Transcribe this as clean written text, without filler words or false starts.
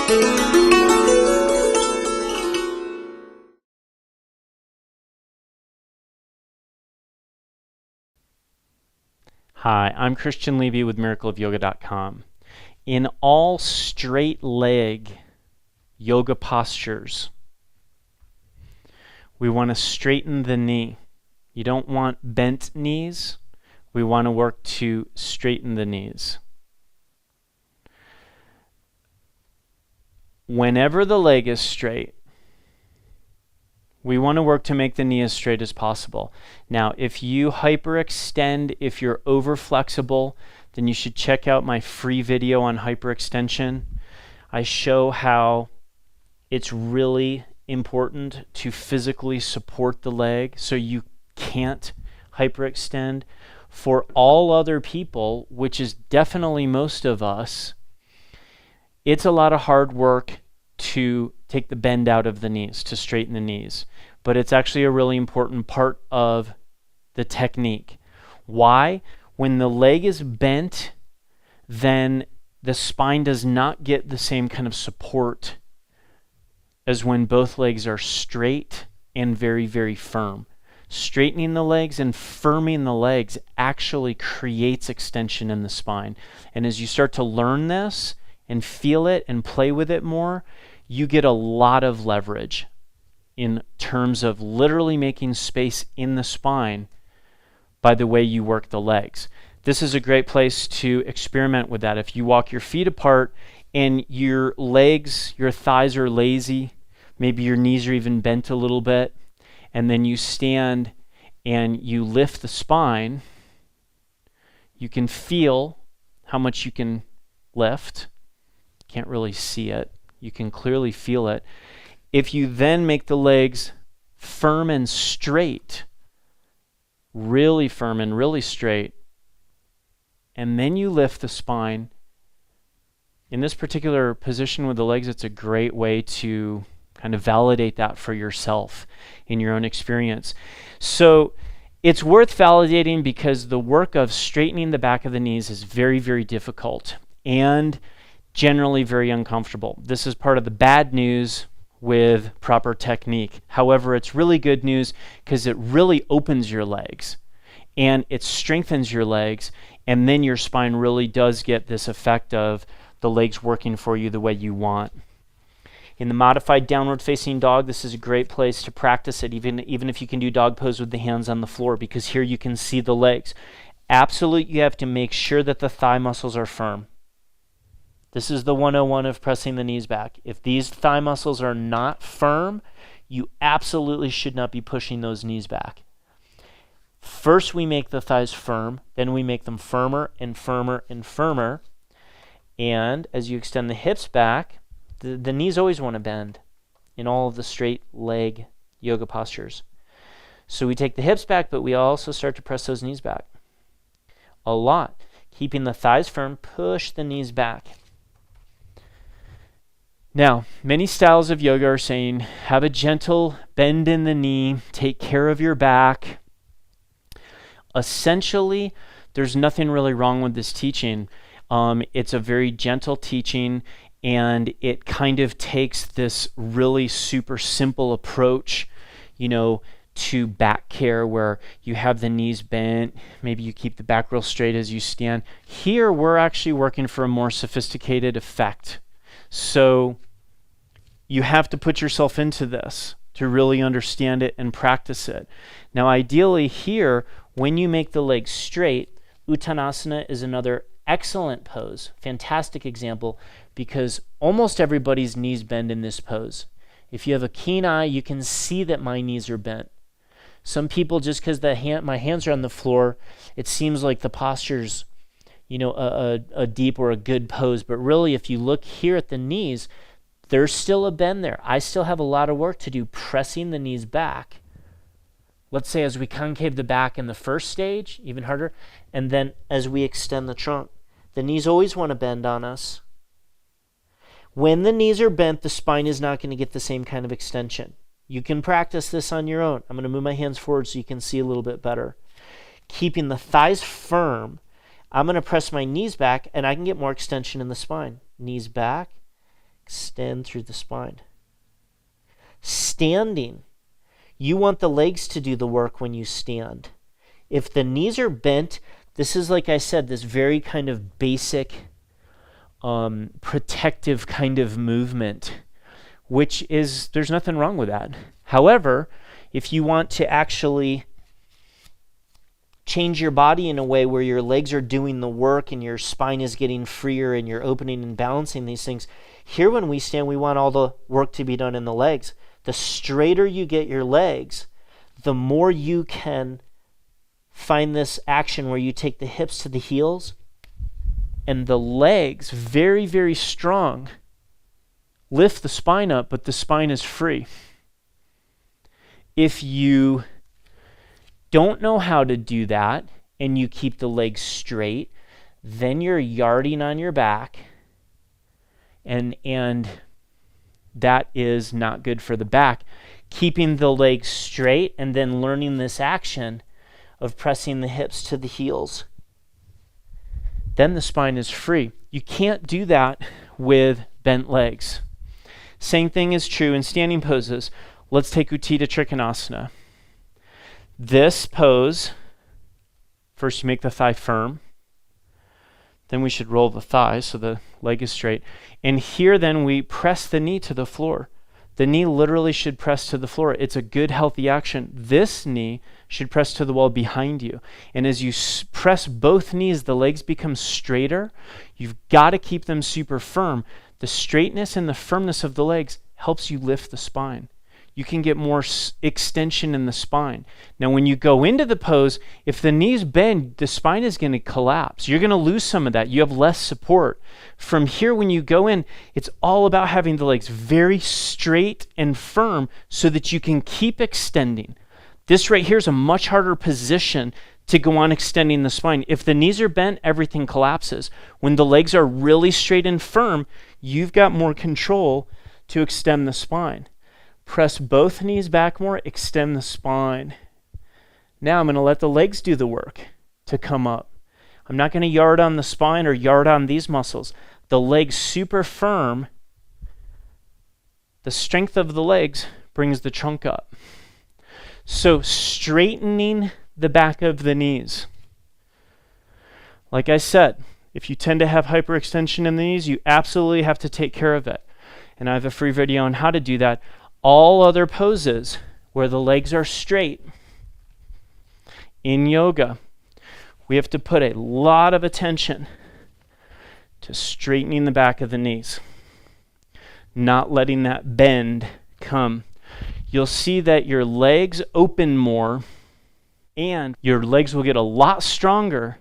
Hi, I'm Christian Levy with miracleofyoga.com. In all straight leg yoga postures, we want to straighten the knee. You don't want bent knees. We want to work to straighten the knees. Whenever the leg is straight, we want to work to make the knee as straight as possible. Now, if you hyperextend, if you're over flexible, then you should check out my free video on hyperextension. I show how it's really important to physically support the leg so you can't hyperextend. For all other people, which is definitely most of us, it's a lot of hard work to take the bend out of the knees, to straighten the knees. But it's actually a really important part of the technique. Why? When the leg is bent, then the spine does not get the same kind of support as when both legs are straight and very, very firm. Straightening the legs and firming the legs actually creates extension in the spine. And as you start to learn this and feel it and play with it more, you get a lot of leverage in terms of literally making space in the spine by the way you work the legs. This is a great place to experiment with that. If you walk your feet apart and your legs, your thighs are lazy, maybe your knees are even bent a little bit, and then you stand and you lift the spine, you can feel how much you can lift. Can't really see it. You can clearly feel it. If you then make the legs firm and straight, really firm and really straight, and then you lift the spine, in this particular position with the legs, it's a great way to kind of validate that for yourself in your own experience. So it's worth validating because the work of straightening the back of the knees is very, very difficult and generally very uncomfortable. This is part of the bad news with proper technique. However, it's really good news because it really opens your legs and it strengthens your legs, and then your spine really does get this effect of the legs working for you the way you want. In the modified downward facing dog, this is a great place to practice it, even if you can do dog pose with the hands on the floor, because here you can see the legs. Absolutely, you have to make sure that the thigh muscles are firm. This is the 101 of pressing the knees back. If these thigh muscles are not firm, you absolutely should not be pushing those knees back. First, we make the thighs firm, then we make them firmer and firmer and firmer. And as you extend the hips back, the knees always want to bend in all of the straight leg yoga postures. So we take the hips back, but we also start to press those knees back a lot. Keeping the thighs firm, push the knees back. Now, many styles of yoga are saying, have a gentle bend in the knee, take care of your back. Essentially, there's nothing really wrong with this teaching. It's a very gentle teaching, and it kind of takes this really super simple approach, to back care where you have the knees bent, maybe you keep the back real straight as you stand. Here, we're actually working for a more sophisticated effect. So you have to put yourself into this to really understand it and practice it. Now, ideally here, when you make the legs straight, Uttanasana is another excellent pose, fantastic example, because almost everybody's knees bend in this pose. If you have a keen eye, you can see that my knees are bent. Some people, just because my hands are on the floor, it seems like the posture's a deep or a good pose, but really if you look here at the knees, there's still a bend there. I still have a lot of work to do pressing the knees back. Let's say as we concave the back in the first stage, even harder, and then as we extend the trunk. The knees always want to bend on us. When the knees are bent, the spine is not going to get the same kind of extension. You can practice this on your own. I'm going to move my hands forward so you can see a little bit better. Keeping the thighs firm, I'm going to press my knees back and I can get more extension in the spine. Knees back, Extend through the spine. Standing. You want the legs to do the work when you stand. If the knees are bent, this is, like I said, this very kind of basic protective kind of movement, which is, there's nothing wrong with that. However, if you want to actually change your body in a way where your legs are doing the work and your spine is getting freer and you're opening and balancing these things, here when we stand, we want all the work to be done in the legs. The straighter you get your legs, the more you can find this action where you take the hips to the heels and the legs, very, very strong, lift the spine up, but the spine is free. If you don't know how to do that and you keep the legs straight, then you're yarding on your back, and that is not good for the back. Keeping the legs straight and then learning this action of pressing the hips to the heels, then the spine is free. You can't do that with bent legs. Same thing is true in standing poses. Let's take Utthita Trikanasana. This pose, first you make the thigh firm, then we should roll the thigh so the leg is straight. And here then we press the knee to the floor. The knee literally should press to the floor. It's a good, healthy action. This knee should press to the wall behind you. And as you press both knees, the legs become straighter. You've got to keep them super firm. The straightness and the firmness of the legs helps you lift the spine. You can get more extension in the spine. Now, when you go into the pose, if the knees bend, the spine is going to collapse. You're going to lose some of that. You have less support. From here, when you go in, it's all about having the legs very straight and firm so that you can keep extending. This right here is a much harder position to go on extending the spine. If the knees are bent, everything collapses. When the legs are really straight and firm, you've got more control to extend the spine. Press both knees back more, extend the spine. Now I'm going to let the legs do the work to come up. I'm not going to yard on the spine or yard on these muscles. The legs super firm. The strength of the legs brings the trunk up. So straightening the back of the knees. Like I said, if you tend to have hyperextension in the knees, you absolutely have to take care of it. And I have a free video on how to do that. All other poses where the legs are straight in yoga, we have to put a lot of attention to straightening the back of the knees, not letting that bend come. You'll see that your legs open more and your legs will get a lot stronger